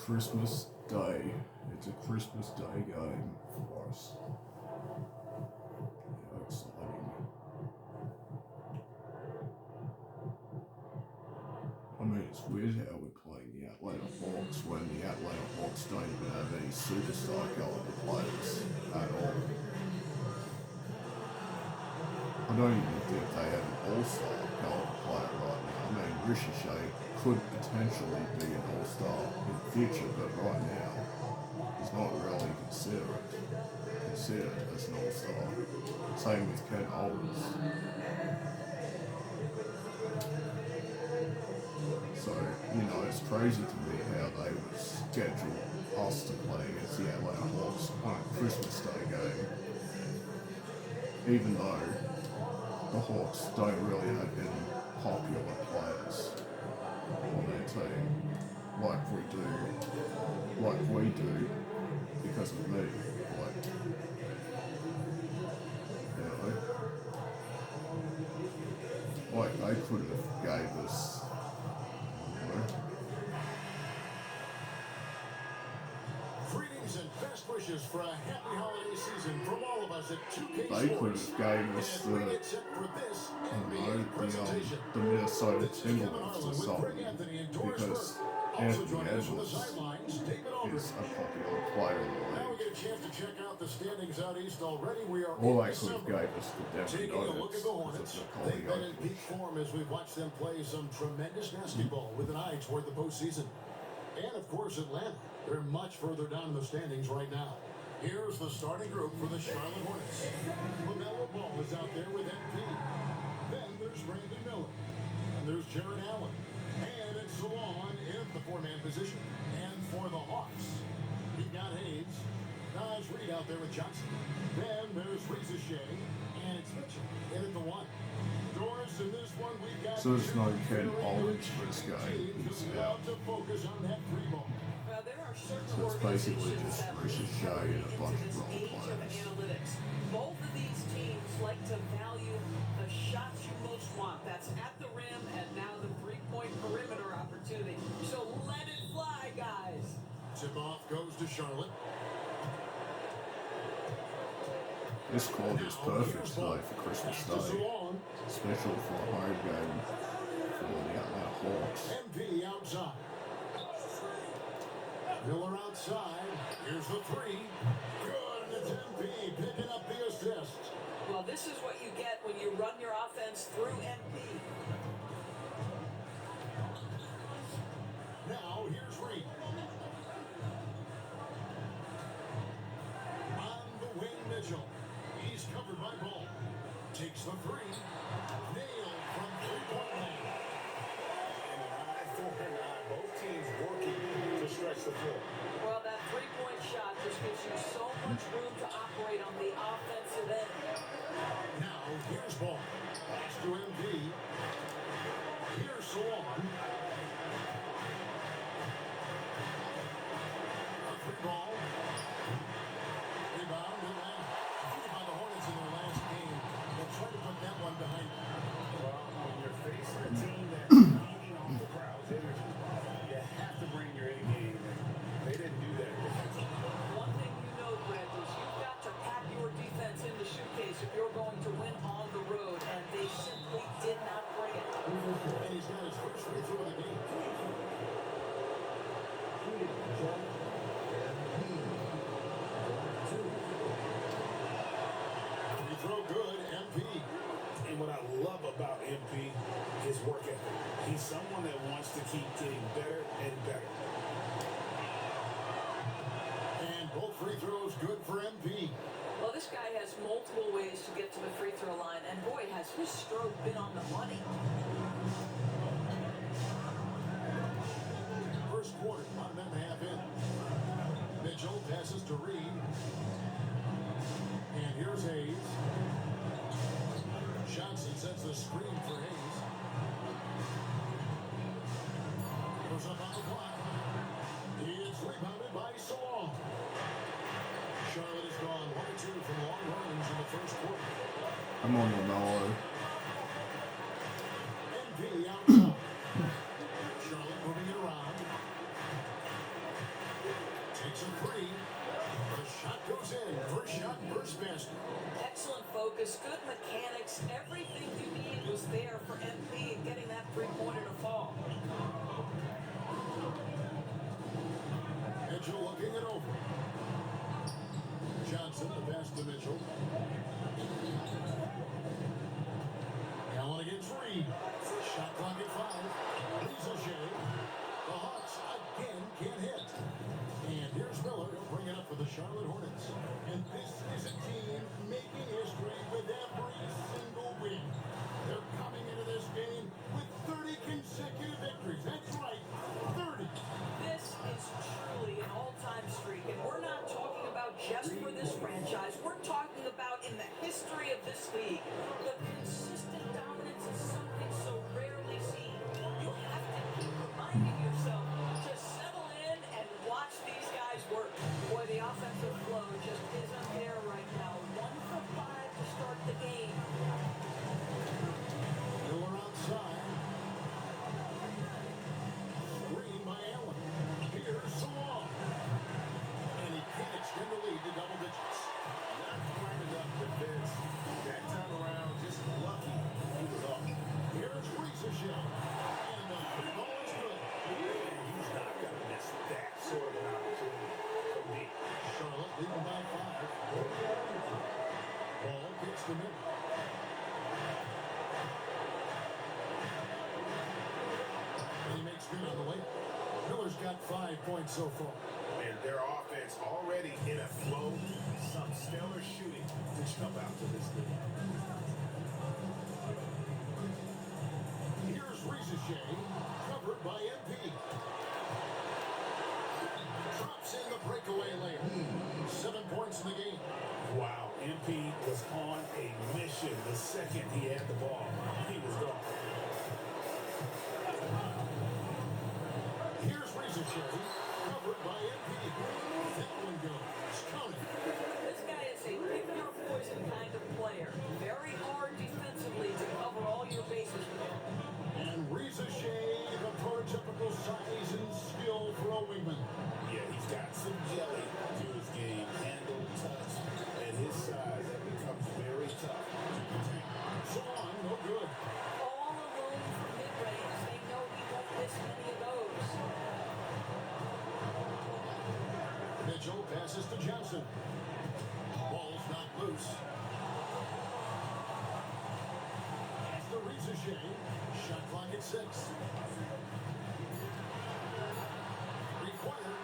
Christmas Day. It's a Christmas Day game for us. How exciting. I mean, it's weird how we're playing the Atlanta Hawks when the Atlanta Hawks don't even have any superstar caliber players at all. I don't even think they have an all-star caliber player right now. I mean, Rishi Shea could potentially be an all-star in the future, but right now, he's not really considered as an all-star. Same with Ken Owens. So, it's crazy to me how they would schedule us to play against the Atlanta Hawks on a Christmas Day game. Even though the Hawks don't really have any popular players on their team like we do because of me. Like they could have gave us, Greetings and best wishes for a happy holiday season from all of us at 2K they could Sports. have gave us the Minnesota Timberwolves or something, because Anthony Edwards is a popular player in the Now we league. get a chance to check out the standings out east already. We are Or in they could have December. gave us the Denver Taking a look Nuggets at the Hornets, they've been in peak form as we've watched them play some tremendous basketball with an eye toward the postseason. And of course, Atlanta. They're much further down in the standings right now. Here's the starting group for the Charlotte Hornets. LaMelo Ball is out there with MP. Then there's Brandon Miller. And there's Jared Allen. And it's Salon in the four-man position. And for the Hawks, you've got Hayes. Naj Reed out there with Johnson. Then there's Reza Shea. And it's Mitchell in at the one. Doris, in this one, we've got... So there's no Ken Owens for this game. He's out. to focus on that three ball. So it's basically just Reza Shea and a bunch of role players. Analytics. Both of these teams like to value the shots you most want. That's at the rim and now the three-point perimeter opportunity. So let it fly, guys. Tip-off goes to Charlotte. This court is perfect today for Christmas Day, especially for a home game for the Atlanta Hawks. MP outside. Miller outside. Here's the three. Good, and it's MP picking up the assist. Well, this is what you get when you run your offense through MP. Now, here's Reed. On the wing, Mitchell. He's covered by Ball. Takes the three. Nailed from three-point line. And an eye for an eye. Both teams working to stretch the floor. Well, that three-point shot just gives you so much room to operate on the offensive end. Now, here's Ball. Pass to MP. Here's Salon. A free ball. Rebound, Atlanta. Think about the Hornets in their last game. They'll try to put that one behind them. Well, when you're facing a team that's feeding off the crowd's energy, you have to bring your A game. They didn't do that defensively. One thing you know, Brent, is you've got to pack your defense in the suitcase if you're going to win on the road, and they simply did not bring it. And he's got his first free throw of the game. Free throw good, MP. And what I love about MP is work ethic. He's someone that wants to keep getting better and better. And both free throws good for MP. Well, this guy has multiple ways to get to the free throw line, and boy, has his stroke been on the money. First quarter, 1 minute and a half in. Mitchell passes to Reed. And here's Hayes. Johnson sets the screen for Hayes. Goes up on the block. It's rebounded by Salon. Charlotte has gone 1 or 2 from long range in the first quarter. I'm on LaMelo. MP outside. Charlotte moving it around. focus, good mechanics, everything you need was there for MP and getting that three-pointer to fall. Mitchell looking it over. Johnson, the pass to Mitchell. Allen against Reed. Shot clock at 5. Rizachet. The Hawks again can't hit. And here's Miller. He'll bring it up for the Charlotte Hornets. And this is a team making history with every single win. They're coming into this game with 30 consecutive victories. That's right, 30. This is truly an all-time streak, and we're not talking about just for this franchise. We're talking about in the history of this league. The consistent dominance is something so rarely seen. You have to keep reminding yourself to settle in and watch these guys work. Boy, the offensive flow just isn't there right now. 1 for 5 to start the game. Miller outside. Screen by Allen. Here's Salon. And he can't extend the lead to double digits. Not quite enough defense. That time around, just lucky he was off. Here's Rizachet. And the free ball is good. He's not going to miss that sort of an opportunity from me. Charlotte leading by 5. Ball gets to Miller. And he makes good on the way. Miller's got 5 points so far. And their offense already in a flow. Some stellar shooting to jump out to this game. Here's Rizachet, covered by MP. Drops in the breakaway layup. 7 points in the game. Wow, MP was on a mission the second he had the ball. He was gone. Here's Rizachet, covered by MP. That one goes. Count it. This guy is a pick-your-poison kind of player. Very hard defensively to cover all your bases with him. And Rizachet, the prototypical size and skill for a wingman. Yeah, he's got some jelly to his game, handle, touch, and his size that becomes very tough to contain. Salon, no good. All alone from mid-range. They know he won't miss many of those. Mitchell passes to Johnson. Ball's not loose. Pass to Rizachet. Shot clock at 6. Required.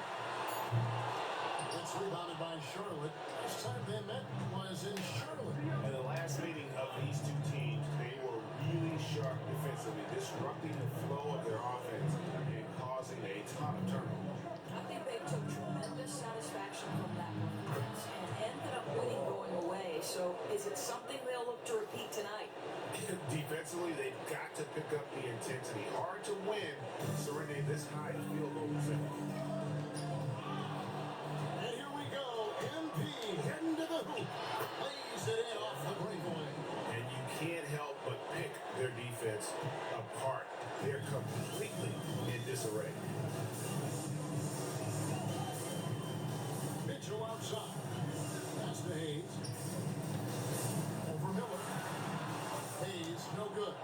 It's rebounded by Charlotte. Last time they met was in Charlotte. In the last meeting of these two teams, they were really sharp defensively, disrupting the flow of their offense and causing a ton of turnovers. I think they took tremendous satisfaction from that performance and ended up winning going away. So is it something they'll look to repeat tonight? Defensively, they've got to pick up the intensity. Hard to win, surrendering this high field goal percentage. And here we go. MP heading to the hoop. Lays it in off the breakaway. And you can't help but pick their defense apart. They're completely in disarray. Mitchell outside. Pass to Hayes. Over Miller. Hayes, no good.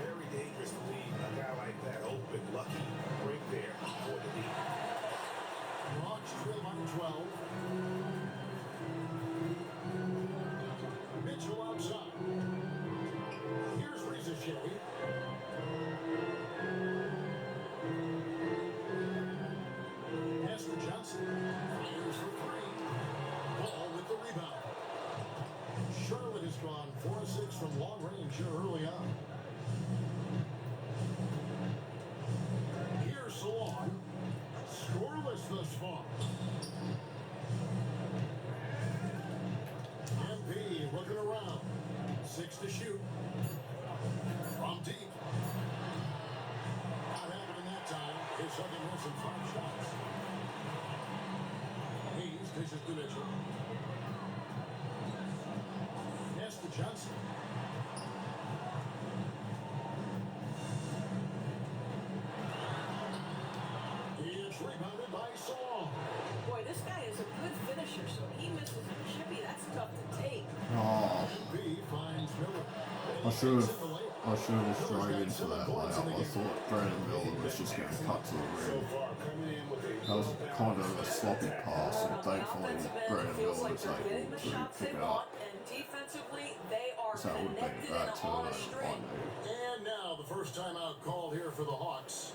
Very dangerous to leave a guy like that open. Lucky break there for the lead. Hawks trail by 12. Mitchell outside. Here's Rizachet. Pass to Johnson. Fires for 3. Ball with the rebound. Charlotte has gone 4 of 6 from long range here early on. Here's Salon. Scoreless thus far. MP looking around. 6 to shoot. From deep. Not happening that time. His second miss in 5 shots. Hayes dishes to Mitchell. Pass to Johnson. It's rebounded by Salon. Boy, this guy is a good finisher, so he misses a chippy. That's tough to take. Oh, MP I should have straight into that layup. I thought Brandon Miller was just going to cut to the So rim. far, coming in with a That was kind of a sloppy pass, and thankfully Brandon Feels Miller like was they're able getting the to shots pick they it want, up. and defensively they are So that would have been a connected bad and on a turnover by string. me. And now the first timeout called here for the Hawks.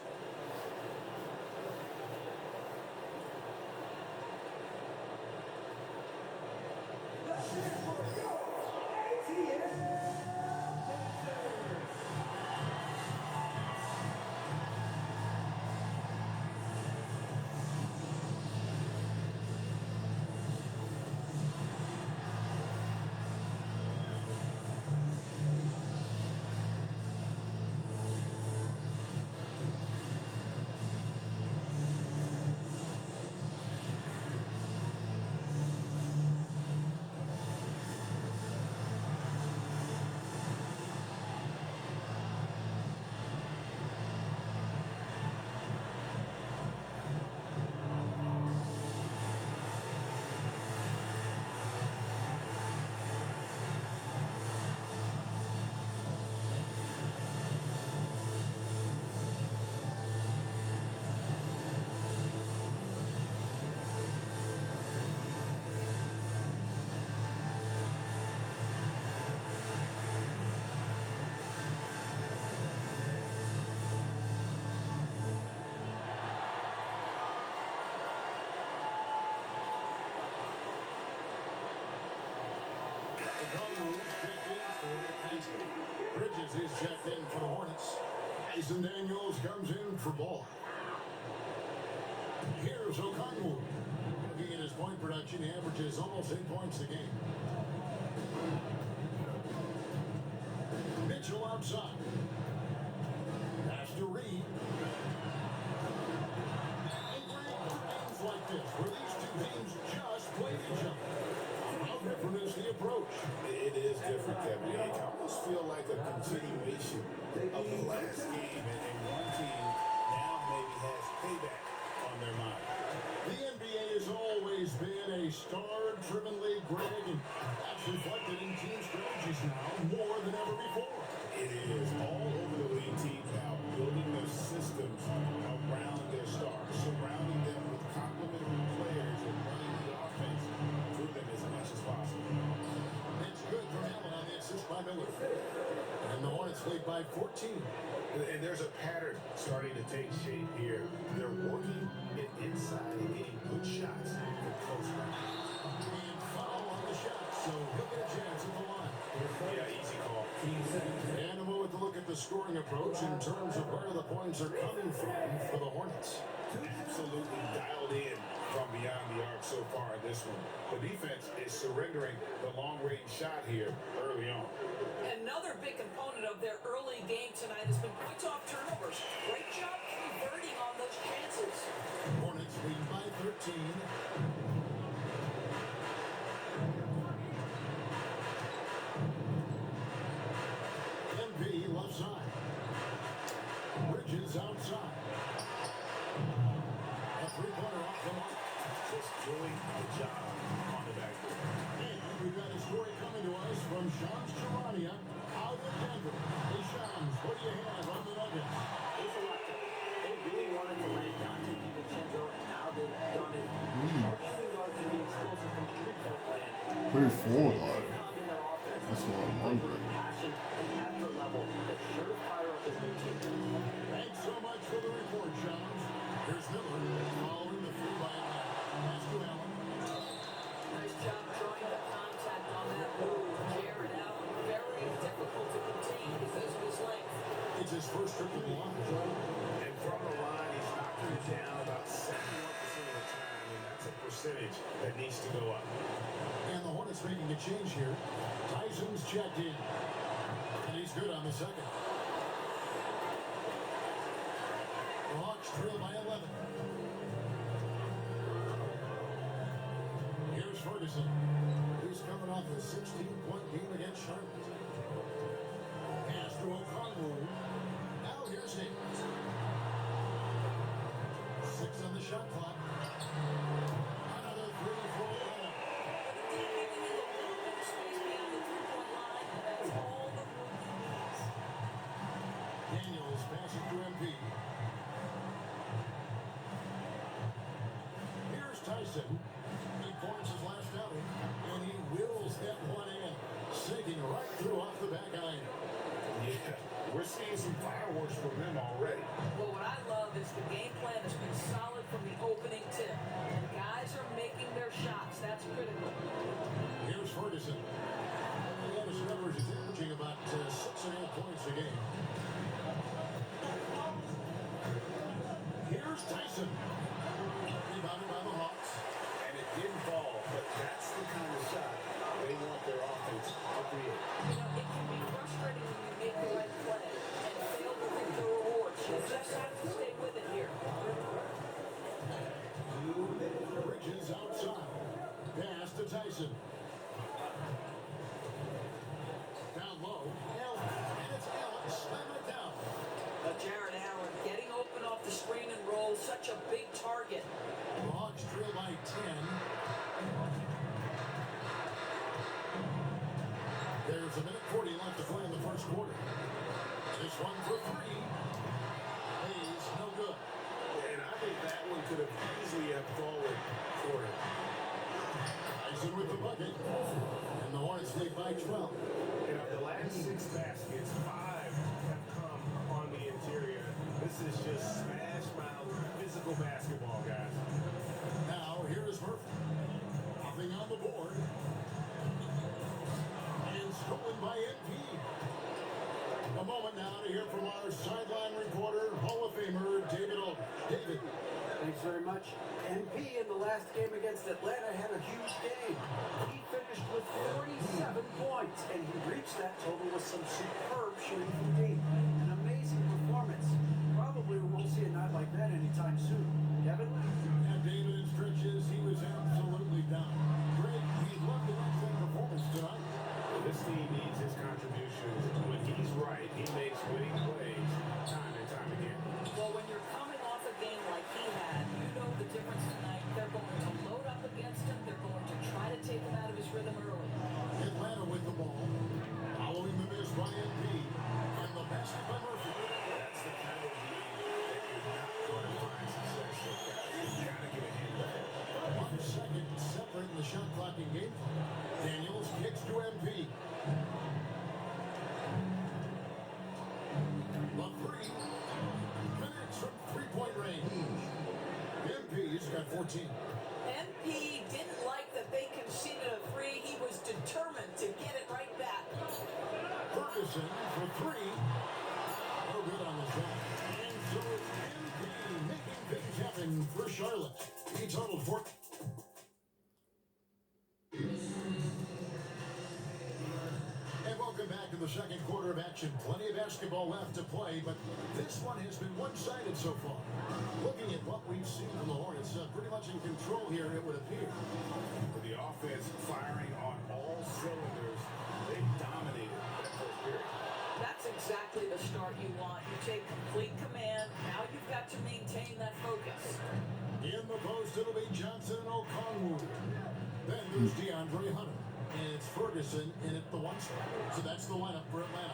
Bridges is checked in for the Hornets. Tyson Daniels comes in for ball. Here's O'Connell. Looking at his point production, he averages almost 8 points a game. Mitchell outside. Pass to Reed. And games like this, where these two teams just played each other. How different is the approach? It is different, Kevin. I almost feel like a continuation of the last game, and one team now maybe has payback on their mind. The NBA has always been a star-driven league, Greg, and that's reflected in team strategies now more than ever before. It is all over the league teams now, building their systems around their stars, surrounding them with complementary players and running the offense through them as much as possible. It's good from Allen on the assist by Miller. And the Hornets lead by 14. And there's a pattern starting to take shape here. They're working it inside and getting good shots from close range. And foul on the shot, so he'll get a chance at the line. Yeah, easy call. And a moment to look at the scoring approach in terms of where the points are coming from for the Hornets. Absolutely dialed in from beyond the arc so far in this one. The defense is surrendering the long-range shot here early on. Another big component of their early game tonight has been points off turnovers. Great job converting on those chances. Hornets lead by 13. MP left side. Bridges outside. A three-pointer off the mark. Just doing the job on the backboard. And we've got a story coming to us from Shams Charania out in Denver. Hey, Shams, what do you have on the Nuggets? There's a lot there. They really wanted to land Dante DiVincenzo, and now they've done it. Our shooting guard can be explosive from three-point land. Who for though? Calm in their offense. That's what I'm They wondering. bring passion and effort level that sure fire up this new team. Thanks so much for the report, Shams. Here's Miller following the three by Atlanta. Pass to Allen. Nice job drawing the contact on that move. Jared Allen, very difficult to contain because of his length. It's his first triple block. And from the line, he's knocking it down about 71% of the time, and that's a percentage that needs to go up. And the Hornets making a change here. Tyson's checked in. And he's good on the second. The Hawks trail by 11. Here's Ferguson. He's coming off a 16-point game against Charlotte. Pass to O'Connell. Now here's Hayes. 6 on the shot clock. Another 3 for Atlanta. Giving you a little bit of space beyond the three-point line. That's all the room you Tyson. He points his last outing, and he wills that one in, sinking right through off the back iron. Yeah, we're seeing some fireworks from them already. Well, what I love is the game plan has been solid from the opening tip. And guys are making their shots. That's critical. Here's Ferguson. And his numbers is averaging about 6.5 points a game. Here's Tyson. Rebounded by the Hawks. And it didn't fall, but that's the kind of shot they want their offense to create. You know, it can be frustrating when you make the right play and fail to reap the rewards. You just have to stay with it here. Bridges outside. Pass to Tyson. Down low. Allen. And it's Allen. Slam it down. Jared Allen getting open off the screen and roll. Such a big target. The Hawks trail by 10. There's a minute 40 left to play in the first quarter. This one for three. Hayes, no good. And I think that one could have easily have fallen for him. Tyson with the bucket. And the Hornets lead by 12. And of the last 6 baskets, 5 have come on the interior. This is just smash mouth physical basketball, guys. Now, here is Murphy. Nothing on the board. And stolen by NP. A moment now to hear from our sideline reporter, Hall of Famer David Aldridge. David. Thanks very much. MP in the last game against Atlanta had a huge game. He finished with 47 points, and he reached that total with some superb shooting from deep. An amazing performance. Probably we won't see a night like that anytime soon. Kevin? And David in stretches, he was absolutely down. Greg, he'd love to watch that performance tonight. This team needs his contributions. When he's right, he makes winning plays time and time again. Well, when you're coming off a game like he had, you know the difference tonight. They're going to load up against him. They're going to try to take him out of his rhythm early. Atlanta with the ball. Following the miss by NP. And the basket by Murphy. That's the kind of lead that you're not going to find success with, guys. You got to get a hand of it. 1 second separating the shot clock in game. Daniels kicks to MP. The three. Minutes from three-point range. MP's got 14. MP didn't like that they conceded a three. He was determined to get it right back. Ferguson for three. No good on the shot. And so it's MP making things happen for Charlotte. He totaled 4. And welcome back to the second quarter of action. Plenty of basketball left to play, but this one has been one-sided so far. Looking at what we've seen from the Hornets, pretty much in control here, it would appear. With the offense firing on all cylinders, they dominated that first period. That's exactly the start you want. You take complete command. Now you've got to maintain that focus. In the post, it'll be Johnson and Okongwu. Then there's DeAndre Hunter. And it's Ferguson in at the 1 spot. So that's the lineup for Atlanta.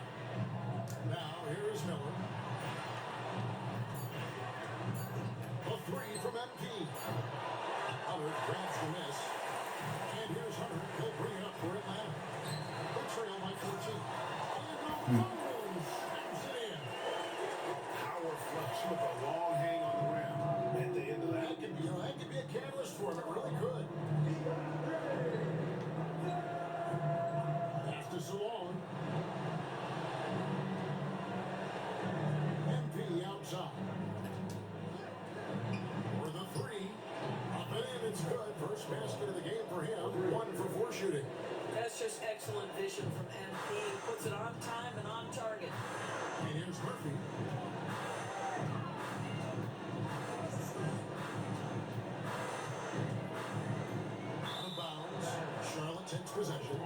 Now, here is Miller. A three from MP. Hunter grabs the miss. And here's Hunter. He'll bring it up for Atlanta. They trail by 14. And Okongwu slams it in. Power flush with a long hang on the rim at the end of that. That could be a catalyst for him. It really could. Pass to Salon. MP outside. For the three. Up and in, it's good. First basket of the game for him. 1 for 4 shooting. That's just excellent vision from MP. Puts it on time and on target. And here's Murphy. Out of bounds. Charlotte takes possession.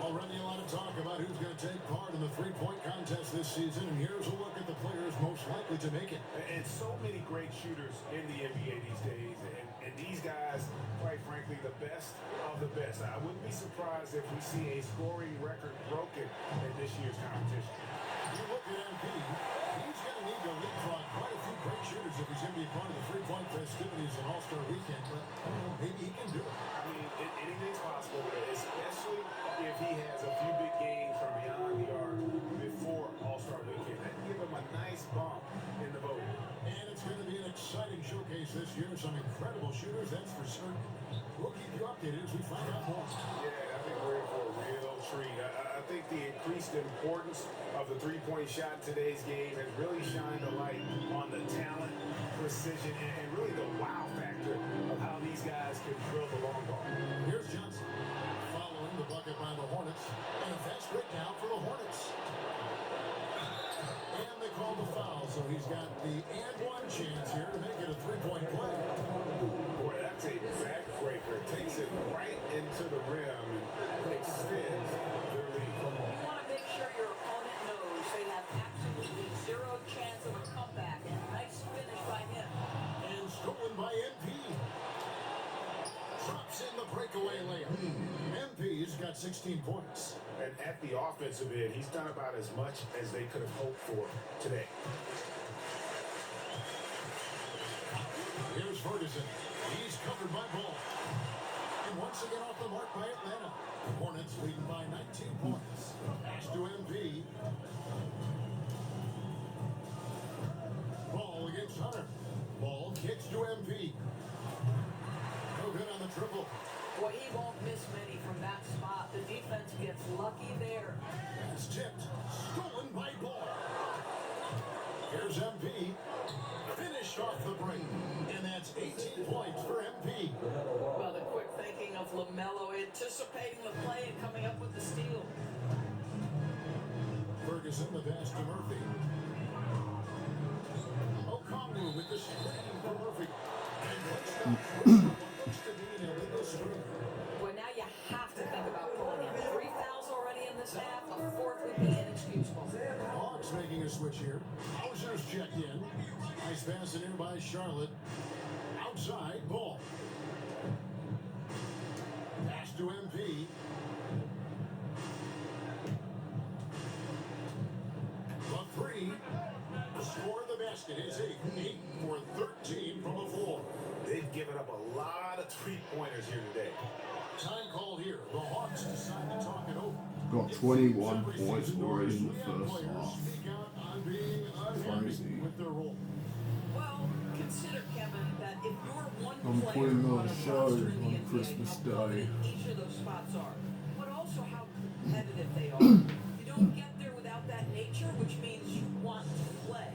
Already a lot of talk about who's going to take part in the three-point contest this season. And here's a look at the players most likely to make it. And so many great shooters in the NBA these days. And these guys, quite frankly, the best of the best. I wouldn't be surprised if we see a scoring record broken in this year's competition. You look at MP, he's going to need to leapfrog quite a few great shooters if he's going to be part of the three-point festivities on All-Star Weekend. But maybe he can year. Some incredible shooters, that's for certain. We'll keep you updated as we find out more. Yeah, I think we're in for a real treat. I think the increased importance of the three-point shot in today's game has really shined a light on the talent, precision, and really the wow factor of how these guys can drill the long ball. Here's Johnson following the bucket by the Hornets. And a fast breakdown for the Hornets. And they call the foul, so he's got the and one chance here to make it a three-point play. Boy, that's a backbreaker. Takes it right into the rim and extends their lead. You want to make sure your opponent knows they have absolutely zero chance of a comeback. Nice finish by him. And stolen by MP. Drops in the breakaway layup. MP's got 16 points. And at the offensive end, he's done about as much as they could have hoped for today. Here's Ferguson. He's covered by Ball. And once again off the mark by Atlanta. Hornets leading by 19 points. Pass to MP. Ball against Hunter. Ball kicks to MP. No good on the triple. Boy, he won't miss many from that spot. The defense gets lucky there. It's tipped. Stolen by Ball. Here's MP. Finished off the break. And that's 18 points for MP. Well, the quick thinking of LaMelo, anticipating the play and coming up with the steal. Ferguson, the pass to Murphy. Okongwu with the screen for Murphy. And puts down looks to be an illegal screen. Well, now you have to think about pulling him. 3 fouls already in this half. A fourth would be inexcusable. Hawks making a switch here. Hauser's checked in. Nice pass in here by Charlotte. Outside, Ball. Pass to MP. The three. Score the basket is 8 for 13 from the floor. They've given up a lot of three-pointers here today. Time called here. The Hawks decide to talk it over. Got 21 points already in the first half. Speak out on being unhappy Crazy. with their role. Well, consider, Kevin, that if you're one I'm player putting on on a a show roster in the on NBA, Christmas how Day. confident each of those spots are, but also how competitive they are. You don't get there without that nature, which means you want to play.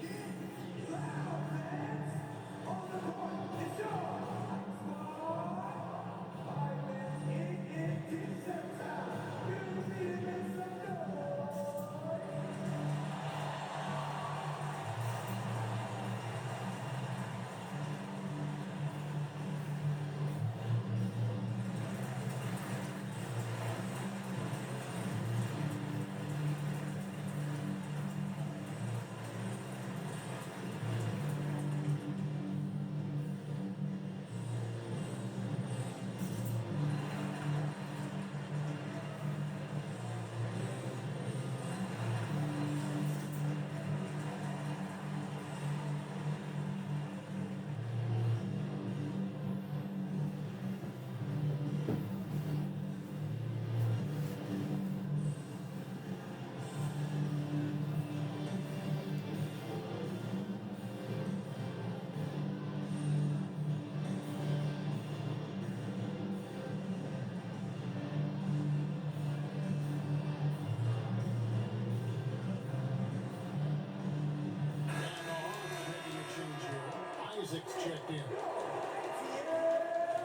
Isaac's checked in.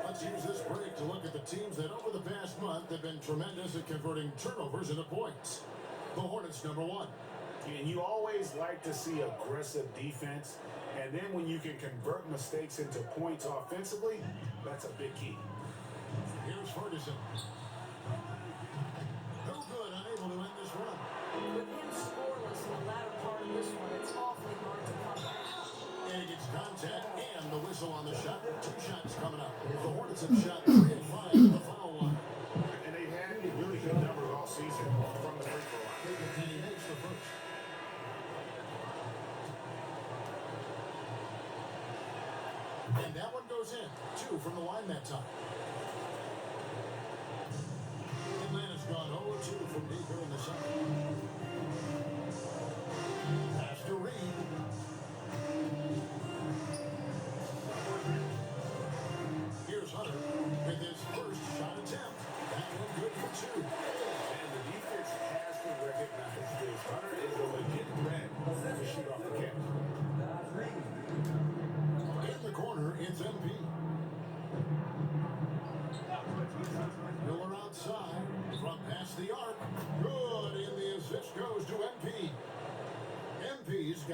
Let's use this break to look at the teams that over the past month have been tremendous at converting turnovers into points. The Hornets, number 1. And you always like to see aggressive defense, and then when you can convert mistakes into points offensively, that's a big key. Here's Ferguson. No good, unable to end this run. With him scoreless in the latter part of this one, it's awfully hard to come back. And he gets contact and the whistle on the shot. 2 shots coming up. The Hornets have shot 3 and 5 at the foul line. And they've had really good numbers all season from the free throw line. And he makes the first. And that one goes in. 2 from the line that time. Atlanta's gone 0-2 from deep here in the second. Pass to Reed.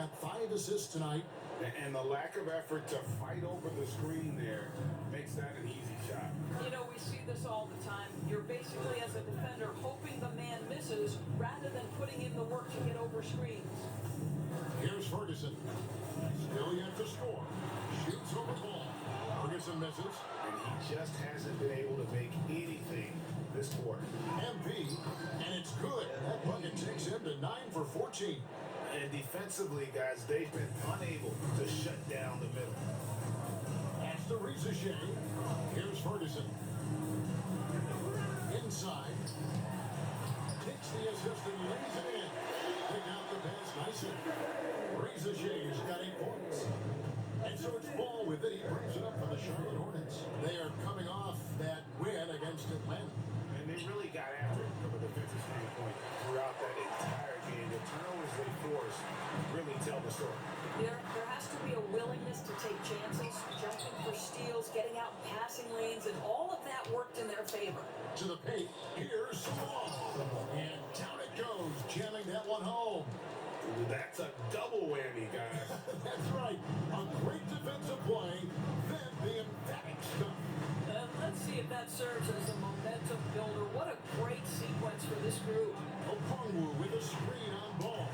got 5 assists tonight. And the lack of effort to fight over the screen there makes that an easy shot. You know, we see this all the time. You're basically, as a defender, hoping the man misses rather than putting in the work to get over screens. Here's Ferguson. Still yet to score. Shoots over ball. Ferguson misses. And he just hasn't been able to make anything this quarter. MP, and it's good. That bucket takes him to 9 for 14. And defensively, guys, they've been unable to shut down the middle. That's the Riza. Here's Ferguson. Inside. Takes the assist and lays it in. Pick out the pass nicely. Riza has got 8 points. And so it's Ball with it. He brings it up for the Charlotte Hornets. They are coming off that win against Atlanta. And they really got after it from a defensive standpoint throughout that entire game. The turnovers they forced really tell the story. There has to be a willingness to take chances, jumping for steals, getting out in passing lanes, and all of that worked in their favor. To the paint. Here's Ball. And down it goes, jamming that one home. That's a double whammy, guys. That's right. A great defensive play, then the emphatic stuff. Let's see if that serves as a momentum builder. What a great sequence for this group. Okongwu with a screen on Ball.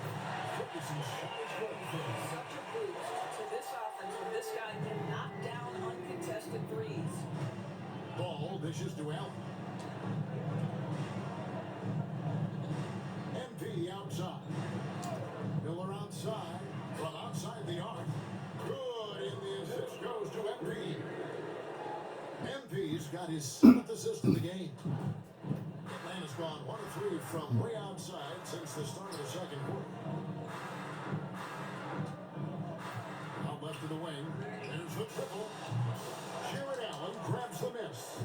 Ferguson shot is good. Such a boost to this offense when this guy can knock down uncontested threes. Ball dishes to Allen. MP outside. Miller outside. From outside the arc. Good, and the assist goes to MP. MP's got his 7th assist in the game. Atlanta's gone 1 of 3 from way outside since the start of the second quarter. Out left of the wing. There's the triple. Jared Allen grabs the miss.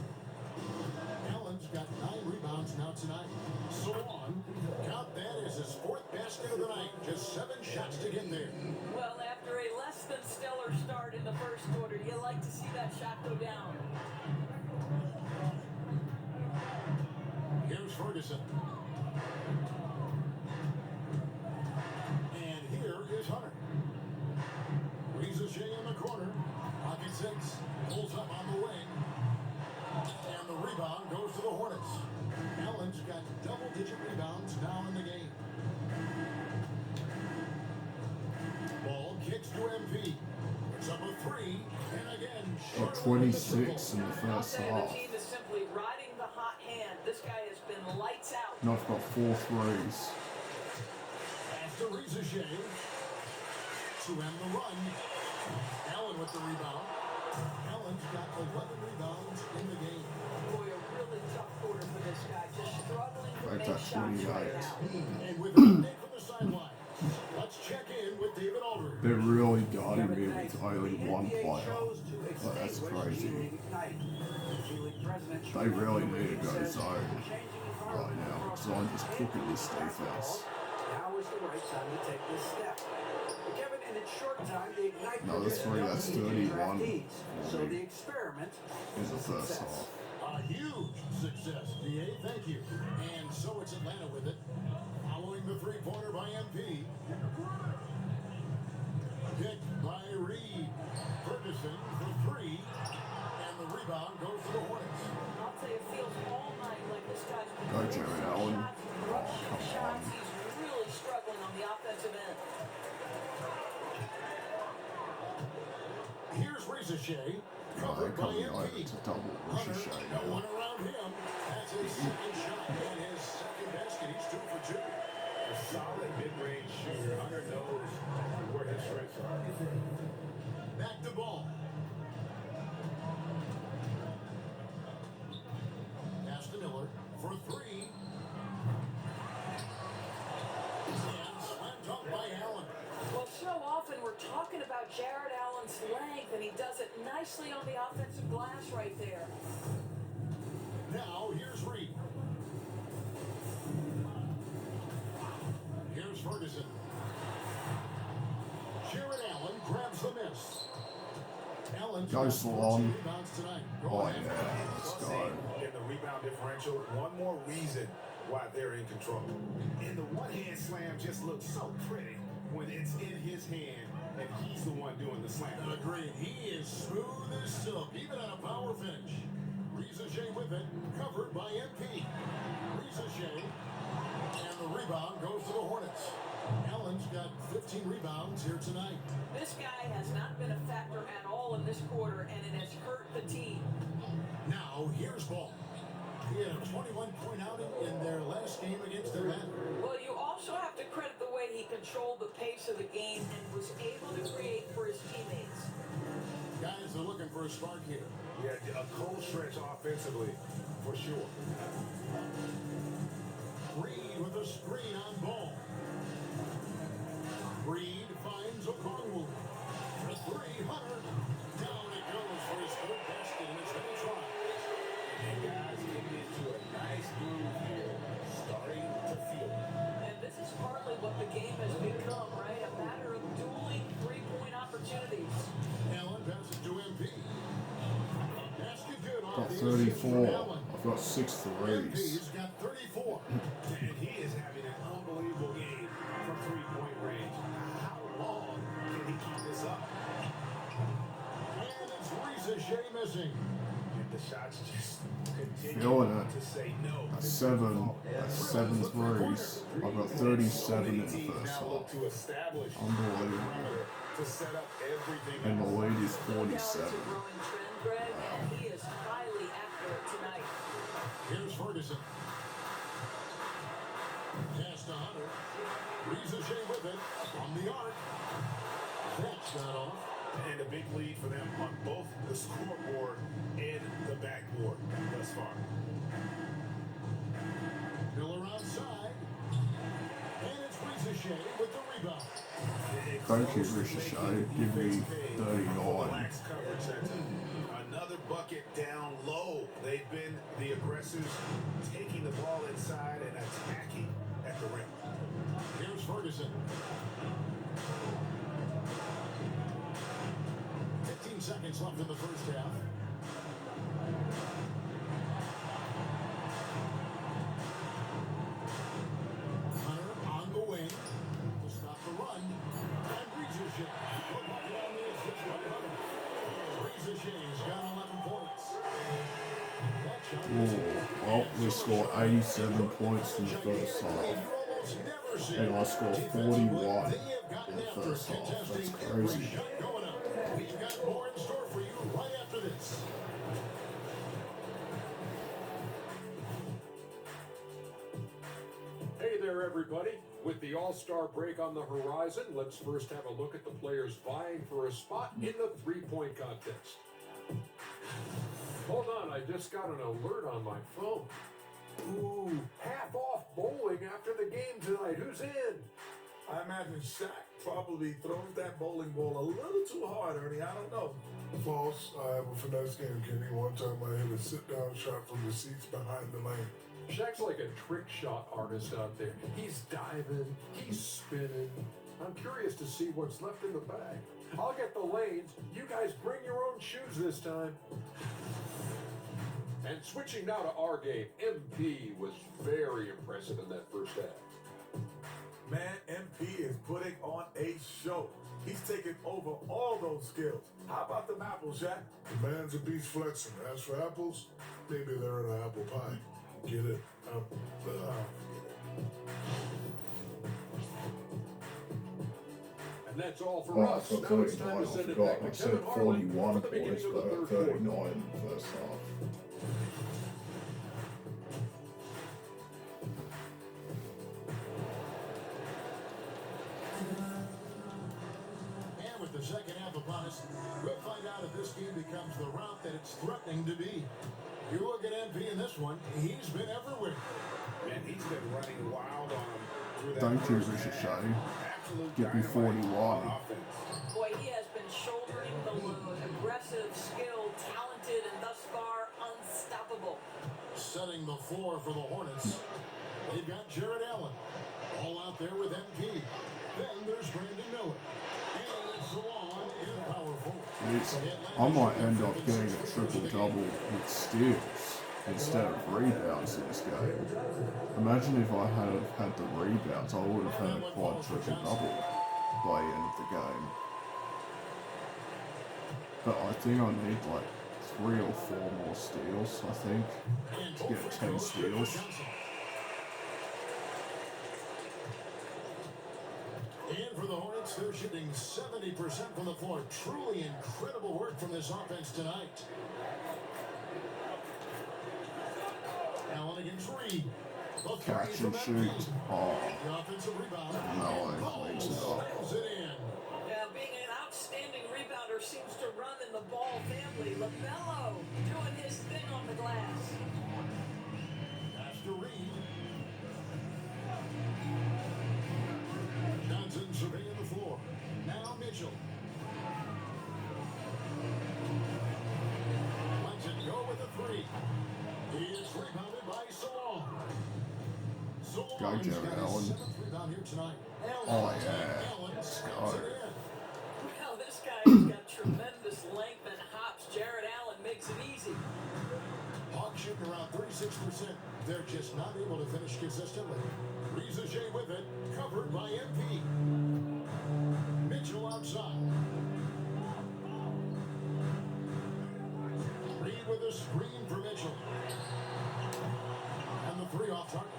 Allen's got 9 rebounds now tonight. Salon, count that as his 4th basket of the night. Just 7 shots to get there. Well, after a less than stellar start in the first quarter, you like to see that shot go down. Here's Ferguson. And here is Hunter. Riza in the corner. Pocket 6. Pulls up on the wing. And the rebound goes to the Hornets. Allen's got double-digit rebounds now in the game. Ball kicks to MP. It's up a 3. And again, Got short of the 26 in triple. the first The half. team is simply riding the hot hand. This guy has been lights out. Now I've got 4 threes. After Riza to end the run. Allen with the rebound. Allen's got 11 rebounds in the game. Boy, a really tough quarter for this guy. Just struggling to Right make at shots 28. right now. And with an update from the sideline, let's check in with David Aldridge. They're really guarding me with only The one NBA player. chose to Oh, that's extinguish crazy. G-League Ignite. G-League president They really Sean need to go says zone changing environment right now, across because I'm just the cooking this NBA defense. Now is the right time to take this step. But Kevin, in its short time, the Ignite No, that's produced three, that's double-digit 31 draftees. for So me. the experiment In the is a first success. half. A huge success, DA. Thank you. And so it's Atlanta with it. Following the three-pointer by MP. Picked by Reed. Ferguson for 3. And the rebound goes to the Hornets. I'll tell you, it feels all night like this guy's been Go, missing Jared Allen. shots, rushing Oh, come shots. on. He's really struggling on the offensive end. Here's Riza Oh, covered they're by coming over MP. to double Hunter, Riza no one around him. That's his second shot and his second basket. He's 2 for 2. A solid mid-range shooter. Hunter knows where his strengths are. Back to Ball. Pass to Miller for 3. And slam dunk by Allen. Well, so often we're talking about Jared Allen's length, and he does it nicely on the offensive glass right there. Now here's Reed. Here's Ferguson. Jared Allen grabs the miss. Allen's Go, got Salon. 14 rebounds tonight. Go Oh ahead. yeah, let's go. In the rebound differential, one more reason why they're in control. And the one-hand slam just looks so pretty. when it's in his hand and he's the one doing the slam. Agreed. He is smooth as silk, even on a power finish. Riza with it, covered by MP. Riza, and the rebound goes to the Hornets. Allen's got 15 rebounds here tonight. This guy has not been a factor at all in this quarter, and it has hurt the team. Now, here's Ball. He had a 21-point outing in their last game against Atlanta. Well, you also have to credit the way he controlled the pace of the game and was able to create for his teammates. Guys are looking for a spark here. Yeah, a cold stretch offensively, for sure. Reed with a screen on Ball. Reed finds Okongwu. For three, Hunter. Down it goes for his third basket, and it's been a try. And guys getting into a nice groove here, starting to feel it. And this is partly what the game has become, right? A matter of dueling three-point opportunities. Allen passes to MP. Basket good Got off the 34. assist from Allen. I've got 6 threes. MP's got 34. And he is having an unbelievable game from three-point range. How long can he keep this up? And it's Riza missing. And the shots just continue Feeling it. to say no. That's 7 threes. I've got 37 in the first Now look half. to establish Unbelievable. to set up everything. And the lead is Now it's a 47. growing trend, Greg, and he is highly accurate tonight. Here's Ferguson. Pass to Hunter. Riza with it. On the arc. That's not off. And a big lead for them on both the scoreboard and the backboard thus far. Miller outside. And it's Riza with the rebound. Thank you, Ricochet. Give me 39. Relaxed coverage center. Another bucket down low. They've been the aggressors, taking the ball inside and attacking at the rim. Here's Ferguson. 15 seconds left in the first half. Hunter on the wing to stop the run. And Riza on the assist by Hunter. Riza got 11 points. That shot was Ooh, well, we scored 87 points in the first half. And I scored 41 in the first half. That's crazy. We've got more in store for you right after this. Hey there, everybody. With the All-Star break on the horizon, let's first have a look at the players vying for a spot in the three-point contest. Hold on, I just got an alert on my phone. Ooh, half off bowling after the game tonight. Who's in? I imagine Shaq probably throws that bowling ball a little too hard, Ernie. I don't know. False. I have a finesse game, Kenny. One time I hit a sit-down shot from the seats behind the lane. Shaq's like a trick shot artist out there. He's diving, he's spinning. I'm curious to see what's left in the bag. I'll get the lanes. You guys bring your own shoes this time. And switching now to our game, MP was very impressive in that first half. Man, MP is putting on a show. He's taking over all those skills. How about them apples, Shaq? The man's a beast flexing. As for apples, maybe they're in an apple pie. Get it? And that's all for Oh, I us. got Now it's 39. time I to send it forgot. back I to said Kevin Harlan 41 for the beginning points, of the but third 39 quarter. in the first half. And with the second half upon us, we'll find out if this game becomes the route that it's threatening to be. You look at MP in this one, he's been everywhere. And he's been running wild on him through that Thank you, first Ricochet. half. Absolute Get me dynamite 41. on offense. Boy, he has been shouldering the load. Aggressive, skilled, talented, and thus far unstoppable. Setting the floor for the Hornets. They've got Jared Allen. All out there with MP. Then there's Brandon Miller. And it's Zawan in power forward. I might end up getting a triple-double with steals instead of rebounds in this game. Imagine if I had the rebounds, I would have had a quad triple-double. by the end of the game. But I think I need like 3 or 4 more steals, I think, And to get 10 steals. And for the Hornets, they're shooting 70% from the floor. Truly incredible work from this offense tonight. Allen against Reed. The three Catch from and shoot. Embiid. Oh, The offensive rebound. no, And it Cole makes it up. slams it in. Yeah, being an outstanding rebounder seems to run in the Ball family. LaMelo doing his thing on the glass. Pass to Reed. Johnson surveying the floor. Now Mitchell. Lets it go with a 3. He is rebounded by Salon. Salon's Jared got his Allen. 7th rebound here tonight. Oh, yeah. Allen Let's snaps go. it in. Well, this guy's got tremendous length and hops. Jared Allen makes it easy. Hawks shooting around 36%. They're just not able to finish consistently. Riza with it, covered by MP. Mitchell outside. Reed with a screen for Mitchell. And the 3 off target.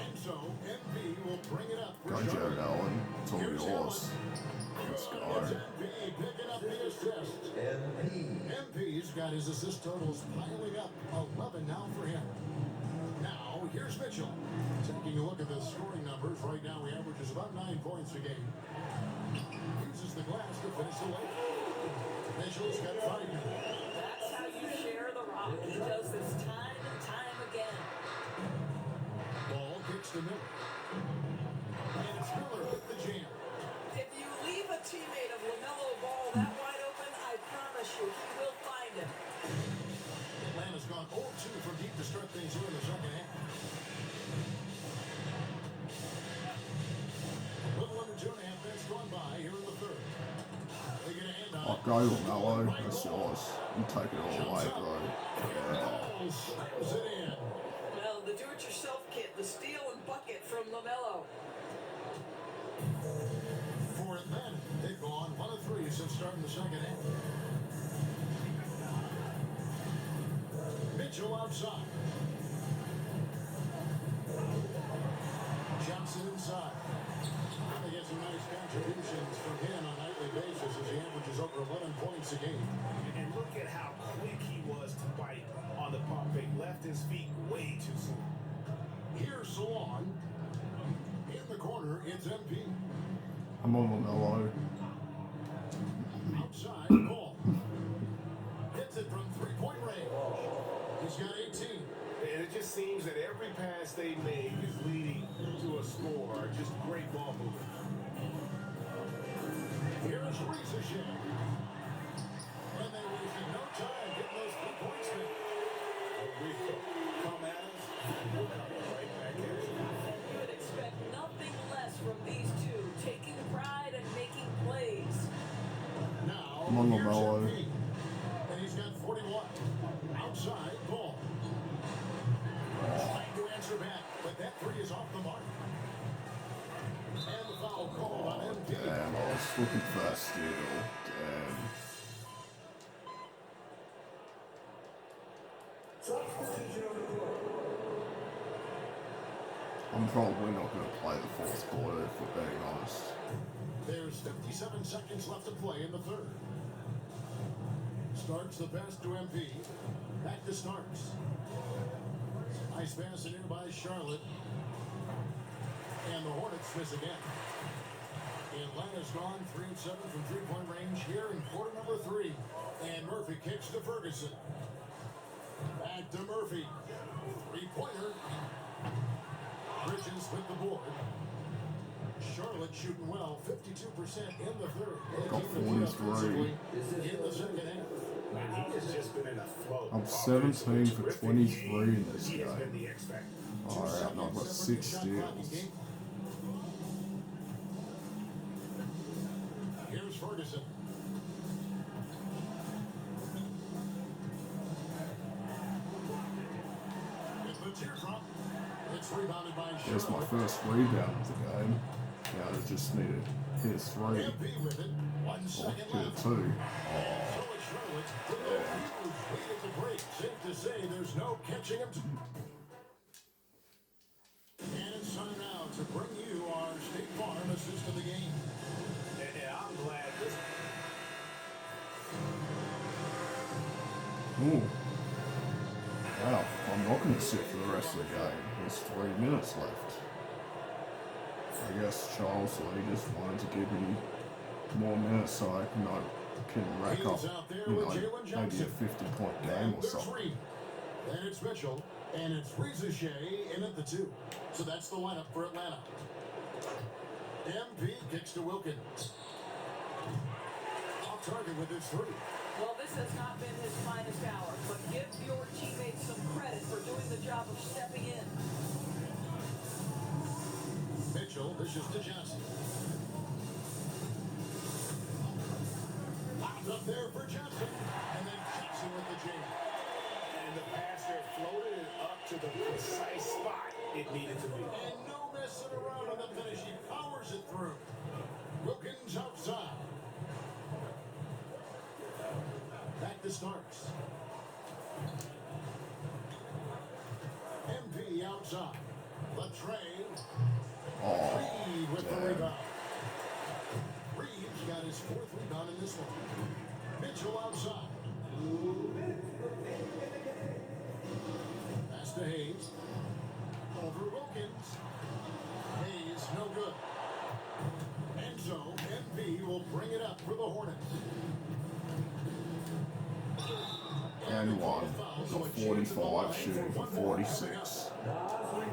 And so MP will bring it up. for Go Charlotte. Jared Allen. It's all Here's yours. Allen. Let's It's go. MP picking up the assist. MP's got his assist totals piling up. 11 now for him. Now, here's Mitchell. Taking a look at the scoring numbers. Right now, he averages about 9 points a game. Uses the glass to finish the layup. Mitchell's got 5 now. That's how you share the rock. He does this time and time again. Ball kicks to Miller. And it's Miller with the jam. If you leave a teammate of LaMelo Ball that wide open, I promise you, he will find him. Atlanta's gone 0-2 from deep to start things here in the second half. A little under 2.5 minutes gone by here in the third. They get a hand on Oh, it. go LaMelo. That's yours. You take it all away, bro. Yeah. Ball slams it in. Well, the do-it-yourself kit, the steal and bucket from LaMelo. For Atlanta, they've gone 1 of 3 since starting the second half. Mitchell outside. Johnson inside. They get some nice contributions from him on a nightly basis as he averages over 11 points a game. And look at how quick he was to bite on the pump fake. Left his feet way too soon. Here's Salon. In the corner, it's MP. I'm on LaMelo. Outside, ball. Hits it from 3-point range. He's got 18. And it just seems that every pass they make is leading to a score or just great ball movement. Here's Riza. And they wasted no time getting those 3 points in. Come at us, and we'll come right back at you. You would expect nothing less from these two, taking pride and making plays. Now, Come on, here's LaMelo. MP. And he's got 41. Outside, ball. Trying to answer back, but that 3 is off the mark. And the foul called on MP. Damn, I was looking for that steal. Damn. I'm probably not going to play the 4th quarter, if we're being honest. There's 57 seconds left to play in the third. Starks the pass to MP. Back to Starks. Nice pass in here by Charlotte. And the Hornets miss again. Atlanta's gone 3 of 7 from 3-point range here in quarter number 3. And Murphy kicks to Ferguson. Back to Murphy. 3-pointer. Bridges with the board. Charlotte shooting well, 52% in the third. They Got keep the lead 43. offensively in the second half. And he has just been in a flow. I'm 17 for Terrific 23 game. in this He has game. been the X factor. Alright, and I've got 6 steals. Here's Ferguson. With the teardrop. It's rebounded by There's my Charlotte. first rebound of the game. counter, just need to hit a 3 MP with it. 1 or second get a left. 2. So it's Charlotte with a huge lead at the break. Safe to say there's no catching him. And it's time now to bring you our State Farm assist of the game. And I'm glad this. Ooh. Wow, I'm not going to sit for the rest of the game. There's 3 minutes left. I guess Charles Lee just wanted to give me more minutes so I can rack up, He's out there you with know, Jalen maybe Johnson. a 50-point game And or there's something. Reed. Then it's Mitchell. And it's Rizachet in at the 2. So that's the lineup for Atlanta. MP kicks to Wilkins. Off target with his 3. Well, this has not been his finest hour, but give your teammates some credit for doing the job of stepping in. Mitchell, this is to Johnson. Popped up there for Johnson. And then Johnson with the jam. And the pass there floated it up to the precise spot it needed to be. And no messing around on the finish. He powers it through. Wilkins outside. Back to Starks. MP outside. Latrey. Oh, Reed with the damn. rebound. Reed's got his 4th rebound in this one. Mitchell outside. Pass to Hayes. Over Wilkins. Hayes, no good. And so, MP will bring it up for the Hornets. And one. So 45 shooting for 46.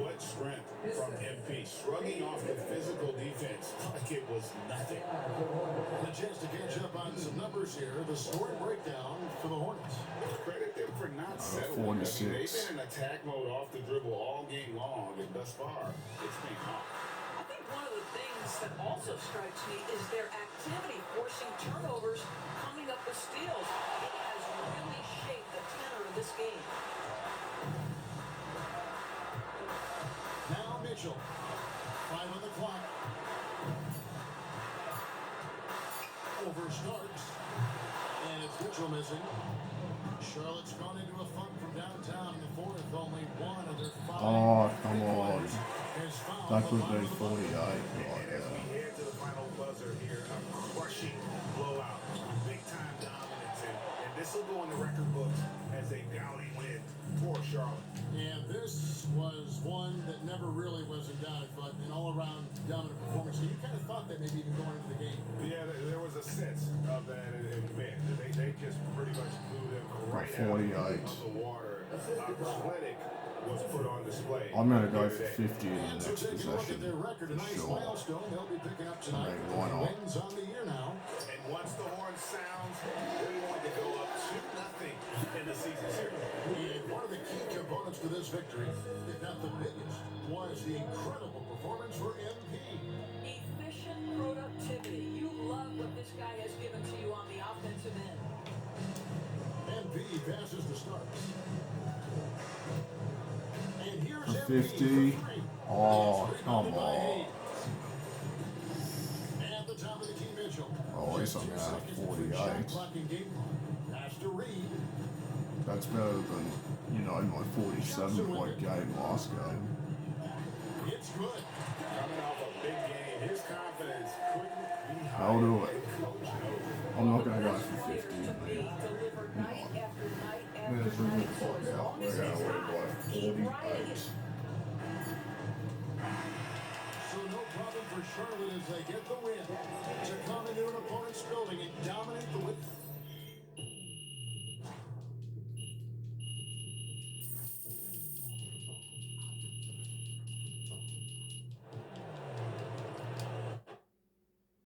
What strength from MP, shrugging off the physical defense like it was nothing. And a chance to catch up on some numbers here. The scoring breakdown for the Hornets. Credit them for not settling. I mean, 46. they've been in attack mode off the dribble all game long, and thus far, it's been off. I think one of the things that also strikes me is their activity, forcing turnovers, coming up with steals. It has really shaped the tenor of this game. Now Mitchell. 5 on the clock. Over Starks. And it's Mitchell missing. Charlotte's gone into a funk from downtown in the 4th. Only one of their 5. Oh, come on. Has fouled That the could bottom be of the bucket. 48 right As we there. head to the final buzzer here, a crushing blowout, big time dominance, and this will go in the record books as a doubting win for Charlotte. And this was one that never really was in doubt, but an all-around dominant performance. So you kind of thought that maybe even going into the game. Yeah, there was a sense of that, and man, they just pretty much blew them right 48. out of the water. Clinic was put on display. I'm going to go here for today. 50 in the And so next taking a look possession. at their record, a For nice sure. milestone they'll be picking up tonight. I mean, why not? Wins on the year now. And once the horn sounds, they're going to go up 2-0 in the season series. And one of the key components to this victory, if not the biggest, was the incredible performance for MP. Efficient productivity. You love what this guy has given to you on the offensive end. MP passes to Starks. And here's MP 50. for 3. Oh, It's come rebounded by on. Hayes. At the top of the key, Mitchell. Oh, at least I'm Just 2 gonna have seconds between 48. shot clock and game clock. Pass to Reed. That's better than, you know, my 47-point game last game. It's good. Coming off a big game, his confidence couldn't be higher. I'll do it. And Coach knows. I'm not going to go for 50. To be delivered night after night I'm going to after bring the night. So clock as out. long We're as going he's to win hot, by keep riding 48. it. So no problem for Charlotte as they get the win to come into an opponent's building and dominate the win.